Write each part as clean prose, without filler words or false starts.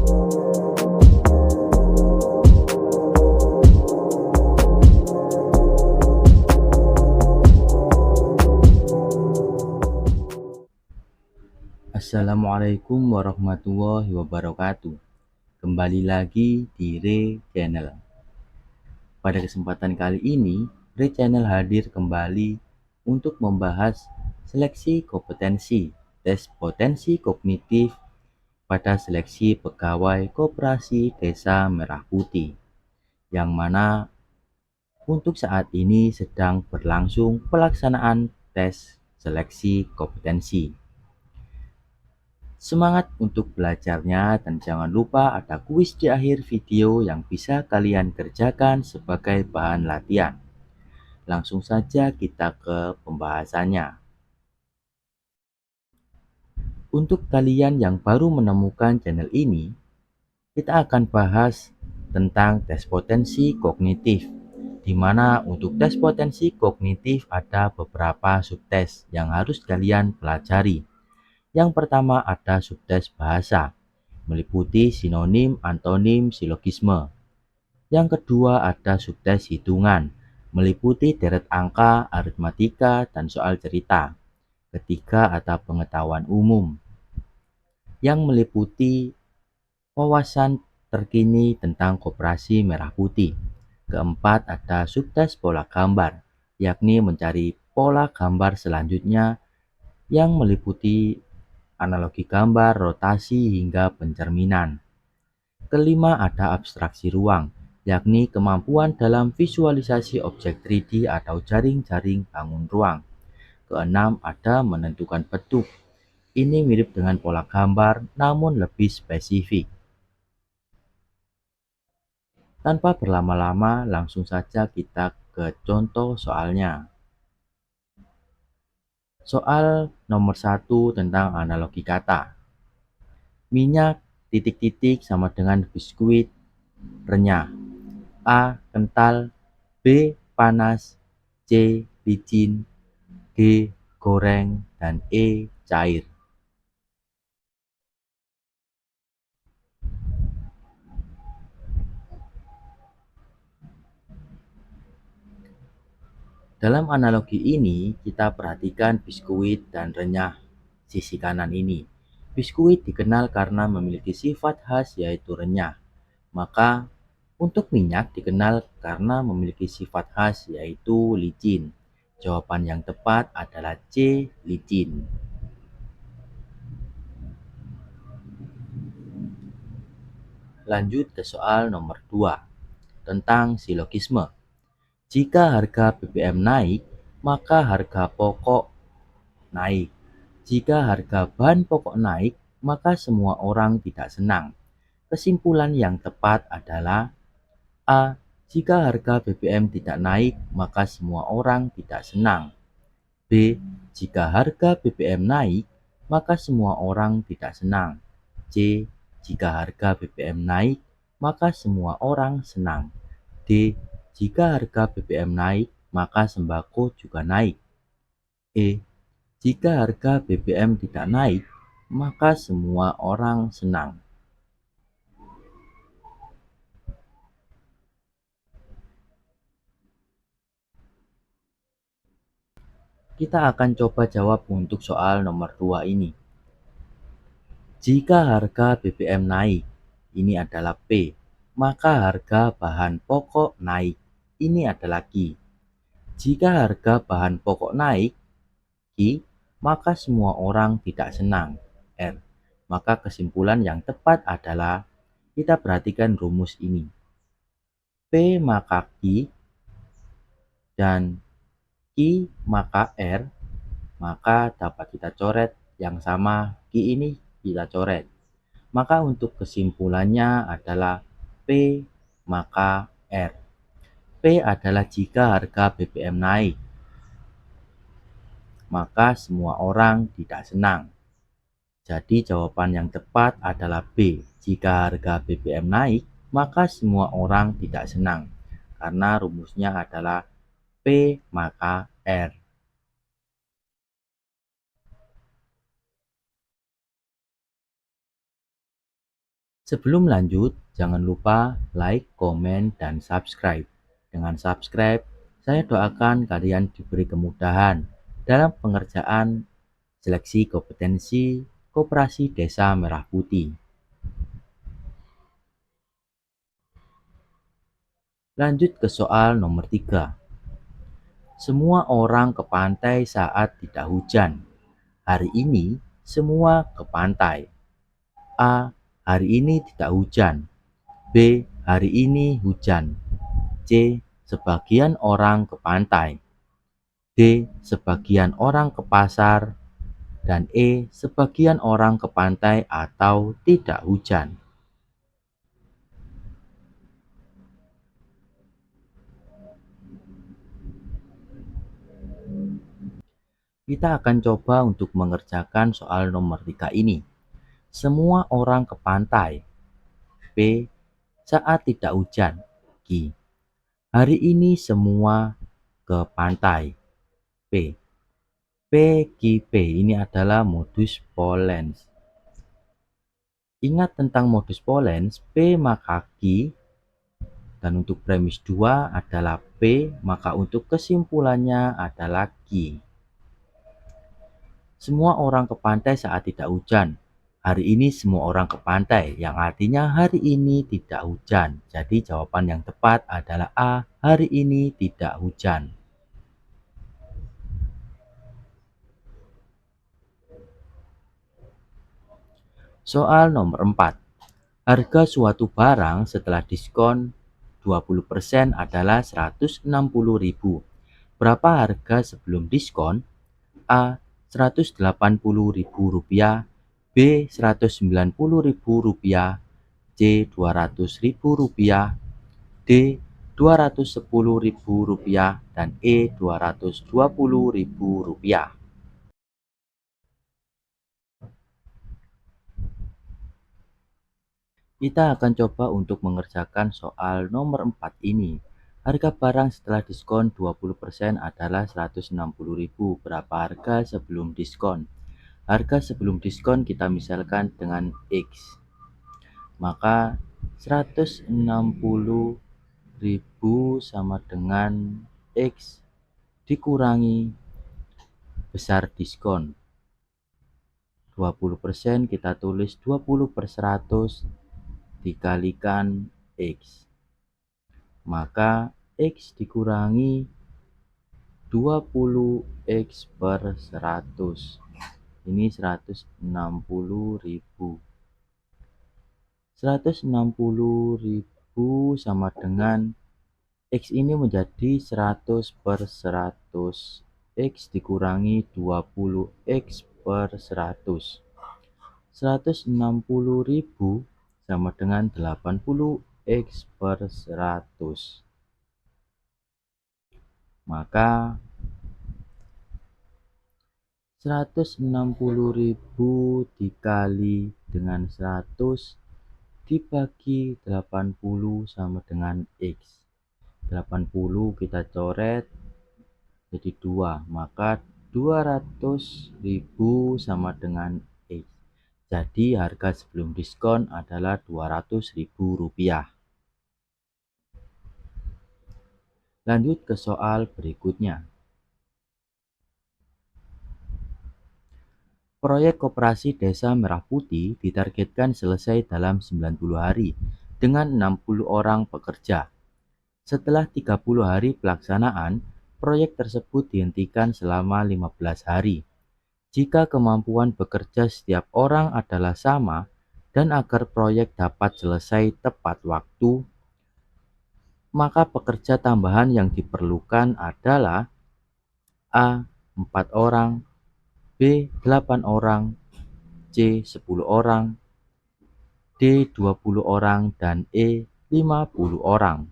Assalamualaikum warahmatullahi wabarakatuh. Kembali lagi di Re Channel. Pada kesempatan kali ini, Re Channel hadir kembali untuk membahas seleksi kompetensi tes potensi kognitif pada seleksi pegawai Koperasi Desa Merah Putih, yang mana untuk saat ini sedang berlangsung pelaksanaan tes seleksi kompetensi. Semangat untuk belajarnya dan jangan lupa ada kuis di akhir video yang bisa kalian kerjakan sebagai bahan latihan. Langsung saja kita ke pembahasannya. Untuk kalian yang baru menemukan channel ini, kita akan bahas tentang tes potensi kognitif, di mana untuk tes potensi kognitif ada beberapa subtes yang harus kalian pelajari. Yang pertama ada subtes bahasa, meliputi sinonim, antonim, silogisme. Yang kedua ada subtes hitungan, meliputi deret angka, aritmatika, dan soal cerita. Ketiga ada pengetahuan umum, yang meliputi wawasan terkini tentang Koperasi Merah Putih. Keempat ada subtes pola gambar, yakni mencari pola gambar selanjutnya yang meliputi analogi gambar, rotasi, hingga pencerminan. Kelima ada abstraksi ruang, yakni kemampuan dalam visualisasi objek 3D atau jaring-jaring bangun ruang. Keenam ada menentukan bentuk. Ini mirip dengan pola gambar, namun lebih spesifik. Tanpa berlama-lama, langsung saja kita ke contoh soalnya. Soal nomor 1 tentang analogi kata. Minyak titik-titik sama dengan biskuit renyah. A. Kental, B. Panas, C. Licin, D. Goreng, dan E. Cair. Dalam analogi ini, kita perhatikan biskuit dan renyah sisi kanan ini. Biskuit dikenal karena memiliki sifat khas yaitu renyah. Maka untuk minyak dikenal karena memiliki sifat khas yaitu licin. Jawaban yang tepat adalah C. Licin. Lanjut ke soal nomor 2 tentang silogisme. Jika harga BBM naik, maka harga pokok naik. Jika harga bahan pokok naik, maka semua orang tidak senang. Kesimpulan yang tepat adalah A. Jika harga BBM tidak naik, maka semua orang tidak senang. B. Jika harga BBM naik, maka semua orang tidak senang. C. Jika harga BBM naik, maka semua orang senang. D. Jika harga BBM naik, maka sembako juga naik. E. Jika harga BBM tidak naik, maka semua orang senang. Kita akan coba jawab untuk soal nomor 2 ini. Jika harga BBM naik, ini adalah P, maka harga bahan pokok naik, ini adalah Q. Jika harga bahan pokok naik, Q, maka semua orang tidak senang, R. Maka kesimpulan yang tepat adalah kita perhatikan rumus ini. P maka Q dan Q maka R, maka dapat kita coret yang sama. Q ini kita coret. Maka untuk kesimpulannya adalah P maka R. P adalah jika harga BBM naik, maka semua orang tidak senang. Jadi jawaban yang tepat adalah B. Jika harga BBM naik, maka semua orang tidak senang. Karena rumusnya adalah P maka R. Sebelum lanjut, jangan lupa like, komen, dan subscribe. Dengan subscribe, saya doakan kalian diberi kemudahan dalam pengerjaan seleksi kompetensi Koperasi Desa Merah Putih. Lanjut ke soal nomor 3. Semua orang ke pantai saat tidak hujan. Hari ini semua ke pantai. A. Hari ini tidak hujan. B. Hari ini hujan. C. Sebagian orang ke pantai. D. Sebagian orang ke pasar. Dan E. Sebagian orang ke pantai atau tidak hujan. Kita akan coba untuk mengerjakan soal nomor 3 ini. Semua orang ke pantai. P. Saat tidak hujan. Q. Hari ini semua ke pantai. P. PQP ini adalah modus Pollens. Ingat tentang modus Pollens, P maka Q, dan untuk premis 2 adalah P, maka untuk kesimpulannya adalah Q. Semua orang ke pantai saat tidak hujan. Hari ini semua orang ke pantai, yang artinya hari ini tidak hujan. Jadi jawaban yang tepat adalah A, hari ini tidak hujan. Soal nomor 4. Harga suatu barang setelah diskon 20% adalah Rp160.000. Berapa harga sebelum diskon? A. Rp180.000, B. Rp190.000, C. Rp200.000, D. Rp210.000, dan E. Rp220.000. Kita akan coba untuk mengerjakan soal nomor 4 ini. Harga barang setelah diskon 20% adalah Rp160.000. Berapa harga sebelum diskon? Harga sebelum diskon kita misalkan dengan X. Maka Rp160.000 sama dengan X dikurangi besar diskon. 20% kita tulis 20/100 dikalikan X. Maka X dikurangi 20X per 100. Ini 160.000. 160.000 sama dengan X ini menjadi 100/100. X dikurangi 20X per 100. 160.000 sama dengan 80X per 100. Maka 160.000 dikali dengan 100 dibagi 80 sama dengan X. 80 kita coret jadi 2, maka 200.000 sama dengan X. Jadi harga sebelum diskon adalah Rp200.000. Lanjut ke soal berikutnya. Proyek Koperasi Desa Merah Putih ditargetkan selesai dalam 90 hari dengan 60 orang pekerja. Setelah 30 hari pelaksanaan, proyek tersebut dihentikan selama 15 hari. Jika kemampuan bekerja setiap orang adalah sama dan agar proyek dapat selesai tepat waktu, maka pekerja tambahan yang diperlukan adalah A. 4 orang, B. 8 orang, C. 10 orang, D. 20 orang, dan E. 50 orang.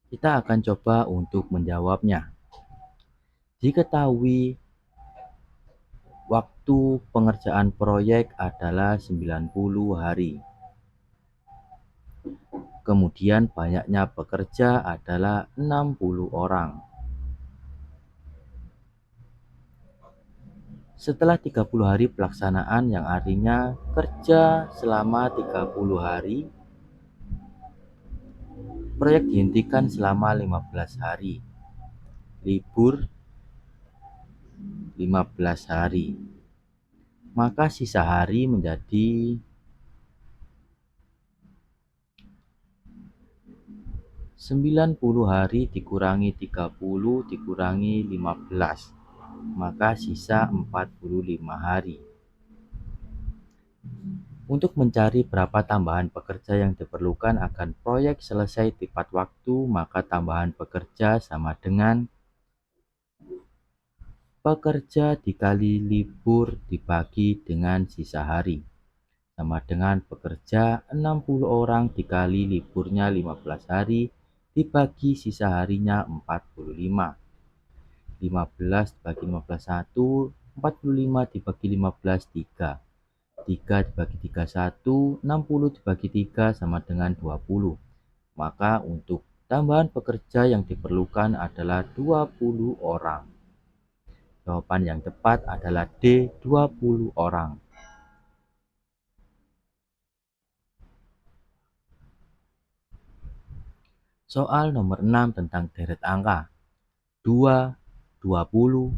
Kita akan coba untuk menjawabnya. Diketahui waktu pengerjaan proyek adalah 90 hari. Kemudian banyaknya pekerja adalah 60 orang. Setelah 30 hari pelaksanaan yang artinya kerja selama 30 hari, proyek dihentikan selama 15 hari, libur 15 hari, maka sisa hari menjadi 90 hari dikurangi 30 dikurangi 15, maka sisa 45 hari. Untuk mencari berapa tambahan pekerja yang diperlukan agar proyek selesai tepat waktu, maka tambahan pekerja sama dengan pekerja dikali libur dibagi dengan sisa hari, sama dengan pekerja 60 orang dikali liburnya 15 hari dibagi sisa harinya 45. 15 dibagi 15 1, 45 dibagi 15 3. 3 dibagi 3 1, 60 dibagi 3 sama dengan 20. Maka untuk tambahan pekerja yang diperlukan adalah 20 orang. Jawaban yang tepat adalah D, 20 orang. Soal nomor 6 tentang deret angka. 2, 20,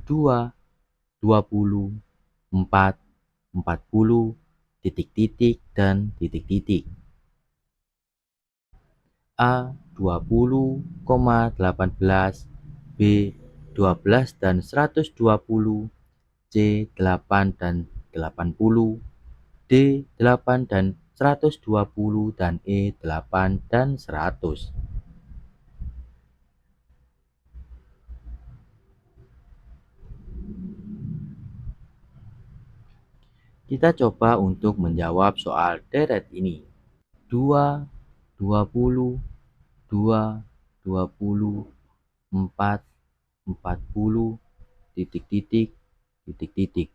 2, 20, 4, 40, titik-titik, dan titik-titik. A 20,18, B 12 dan 120, C 8 dan 80, D 8 dan 120, dan E 8 dan 100. Kita coba untuk menjawab soal deret ini. 2, 20, 2, 20, 4, 40, titik-titik, titik-titik.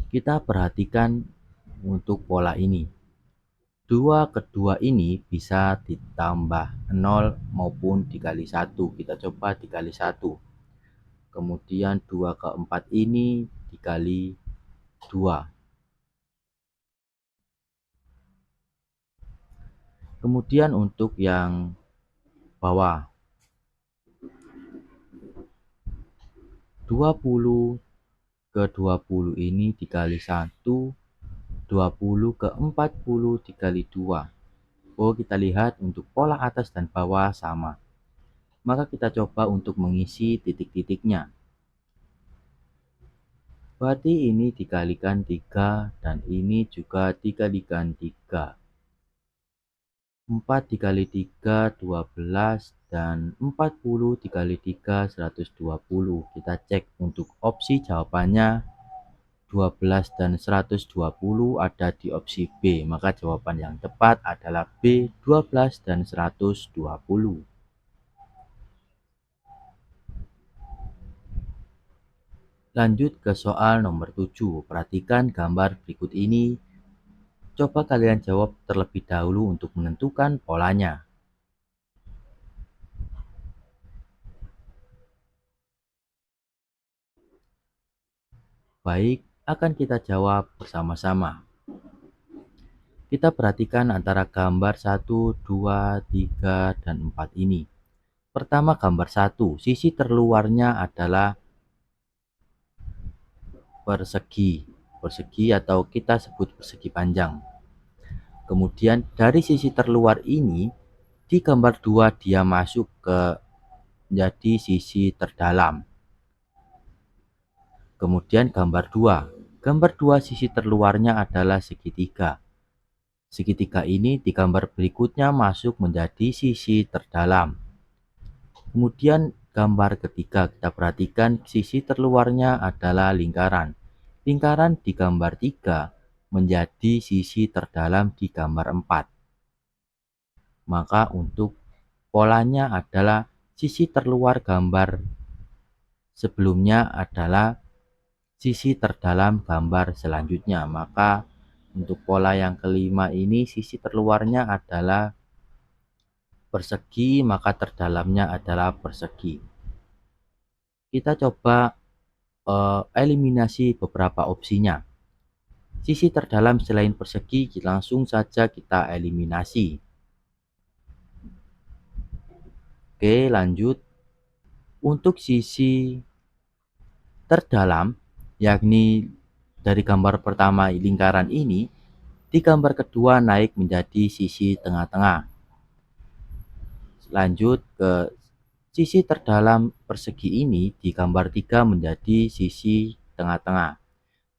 Kita perhatikan untuk pola ini. 2 kedua ini bisa ditambah 0 maupun dikali 1. Kita coba dikali 1. Kemudian 2 keempat ini dikali 2. Kemudian untuk yang bawah, 20 ke 20 ini dikali 1, 20 ke 40 dikali 2. Oh, kita lihat untuk pola atas dan bawah sama. Maka kita coba untuk mengisi titik-titiknya. Berarti ini dikalikan 3 dan ini juga dikalikan 3. 4 dikali 3 12 dan 40 dikali 3 120. Kita cek untuk opsi jawabannya 12 dan 120 ada di opsi B. Maka jawaban yang tepat adalah B, 12 dan 120. Lanjut ke soal nomor 7. Perhatikan gambar berikut ini. Coba kalian jawab terlebih dahulu untuk menentukan polanya. Baik, akan kita jawab bersama-sama. Kita perhatikan antara gambar 1, 2, 3, dan 4 ini. Pertama gambar 1, sisi terluarnya adalah persegi. Persegi atau kita sebut persegi panjang. Kemudian dari sisi terluar ini, di gambar 2 dia masuk ke menjadi sisi terdalam. Kemudian gambar 2. Gambar 2 sisi terluarnya adalah segitiga. Segitiga ini di gambar berikutnya masuk menjadi sisi terdalam. Kemudian gambar ketiga kita perhatikan sisi terluarnya adalah lingkaran. Lingkaran di gambar 3 menjadi sisi terdalam di gambar 4. Maka untuk polanya adalah sisi terluar gambar sebelumnya adalah sisi terdalam gambar selanjutnya. Maka untuk pola yang kelima ini sisi terluarnya adalah persegi, maka terdalamnya adalah persegi. Kita coba eliminasi beberapa opsinya. Sisi terdalam selain persegi langsung saja kita eliminasi. Oke, lanjut. Untuk sisi terdalam, yakni dari gambar pertama lingkaran ini, di gambar kedua naik menjadi sisi tengah-tengah. Lanjut ke sisi terdalam persegi ini di gambar 3 menjadi sisi tengah-tengah.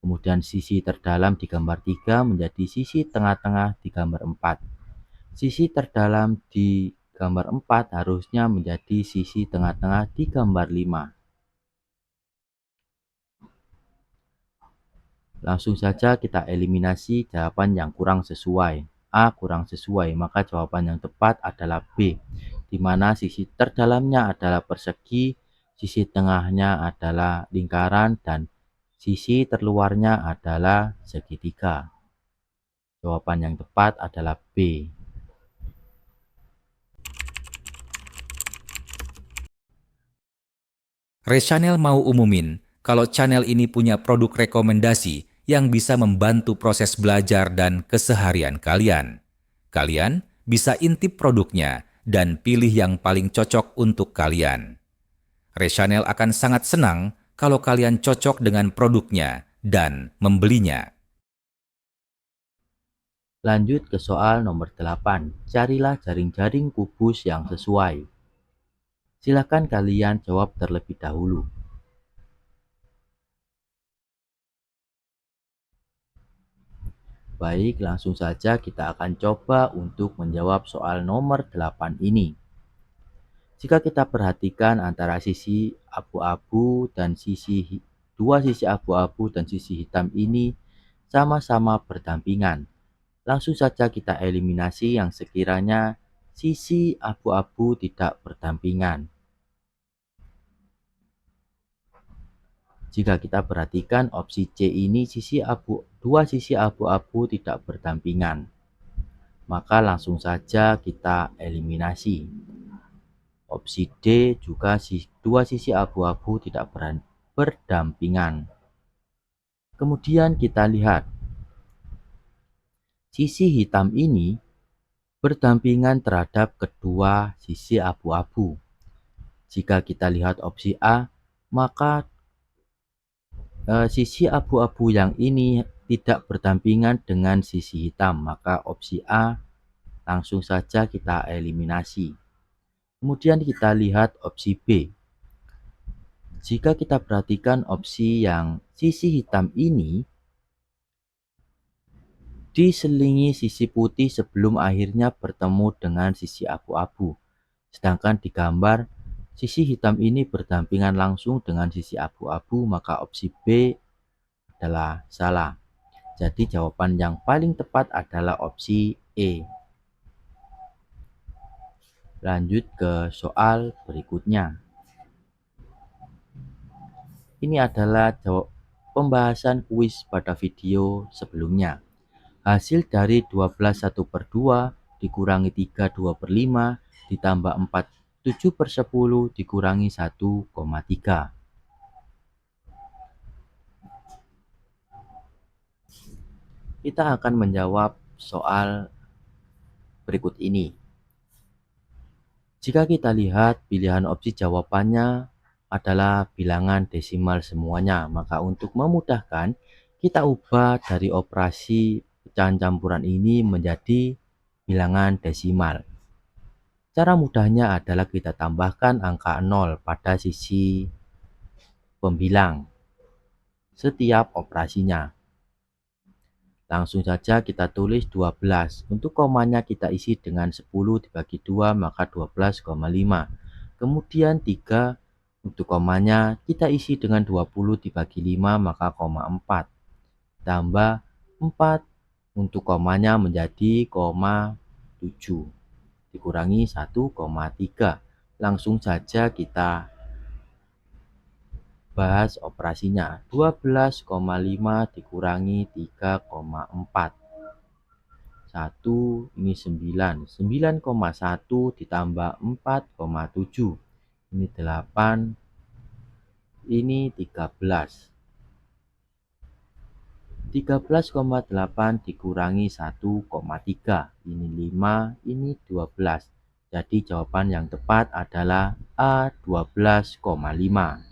Kemudian sisi terdalam di gambar 3 menjadi sisi tengah-tengah di gambar 4. Sisi terdalam di gambar 4 harusnya menjadi sisi tengah-tengah di gambar 5. Langsung saja kita eliminasi jawaban yang kurang sesuai. A kurang sesuai, maka jawaban yang tepat adalah B, di mana sisi terdalamnya adalah persegi, sisi tengahnya adalah lingkaran, dan sisi terluarnya adalah segitiga. Jawaban yang tepat adalah B. Rechannel mau umumin kalau channel ini punya produk rekomendasi yang bisa membantu proses belajar dan keseharian kalian. Kalian bisa intip produknya dan pilih yang paling cocok untuk kalian. Rechannel akan sangat senang kalau kalian cocok dengan produknya dan membelinya. Lanjut ke soal nomor 8. Carilah jaring-jaring kubus yang sesuai. Silakan kalian jawab terlebih dahulu. Baik, langsung saja kita akan coba untuk menjawab soal nomor 8 ini. Jika kita perhatikan antara sisi abu-abu dan dua sisi abu-abu dan sisi hitam ini sama-sama berdampingan. Langsung saja kita eliminasi yang sekiranya sisi abu-abu tidak berdampingan. Jika kita perhatikan opsi C ini dua sisi abu-abu tidak berdampingan, maka langsung saja kita eliminasi. Opsi D juga dua sisi abu-abu tidak berdampingan. Kemudian kita lihat sisi hitam ini berdampingan terhadap kedua sisi abu-abu. Jika kita lihat opsi A, maka sisi abu-abu yang ini tidak berdampingan dengan sisi hitam, maka opsi A langsung saja kita eliminasi. Kemudian kita lihat opsi B. Jika kita perhatikan opsi yang sisi hitam ini diselingi sisi putih sebelum akhirnya bertemu dengan sisi abu-abu. Sedangkan di gambar sisi hitam ini berdampingan langsung dengan sisi abu-abu, maka opsi B adalah salah. Jadi jawaban yang paling tepat adalah opsi E. Lanjut ke soal berikutnya. Ini adalah pembahasan kuis pada video sebelumnya. Hasil dari 12 1/2 dikurangi 3 2/5 ditambah 4 7/10 dikurangi 1,3. Kita akan menjawab soal berikut ini. Jika kita lihat pilihan opsi jawabannya adalah bilangan desimal semuanya, maka untuk memudahkan kita ubah dari operasi pecahan campuran ini menjadi bilangan desimal. Cara mudahnya adalah kita tambahkan angka 0 pada sisi pembilang setiap operasinya. Langsung saja kita tulis 12. Untuk komanya kita isi dengan 10 dibagi 2 maka 12,5. Kemudian 3 untuk komanya kita isi dengan 20 dibagi 5 maka koma 4. Tambah 4 untuk komanya menjadi koma 7. Dikurangi 1,3. Langsung saja kita bahas operasinya. 12,5 dikurangi 3,4. 1 ini 9. 9,1 ditambah 4,7. Ini 8. ini 13. 13,8 dikurangi 1,3, ini 5, ini 12. Jadi jawaban yang tepat adalah A, 12,5.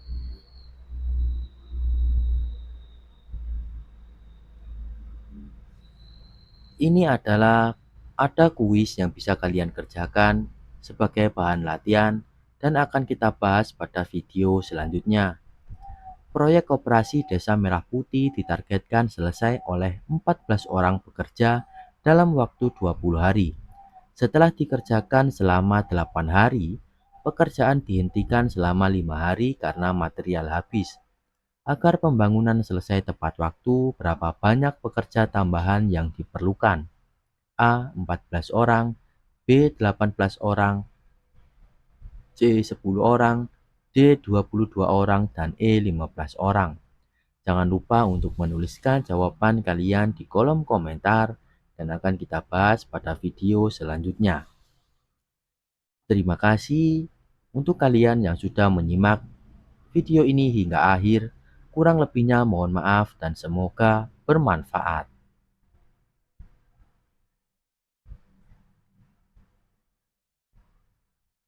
Ini adalah ada kuis yang bisa kalian kerjakan sebagai bahan latihan dan akan kita bahas pada video selanjutnya. Proyek Koperasi Desa Merah Putih ditargetkan selesai oleh 14 orang pekerja dalam waktu 20 hari. Setelah dikerjakan selama 8 hari, pekerjaan dihentikan selama 5 hari karena material habis. Agar pembangunan selesai tepat waktu, berapa banyak pekerja tambahan yang diperlukan? A. 14 orang, B. 18 orang, C. 10 orang, D. 22 orang, dan E. 15 orang. Jangan lupa untuk menuliskan jawaban kalian di kolom komentar dan akan kita bahas pada video selanjutnya. Terima kasih untuk kalian yang sudah menyimak video ini hingga akhir. Kurang lebihnya mohon maaf dan semoga bermanfaat.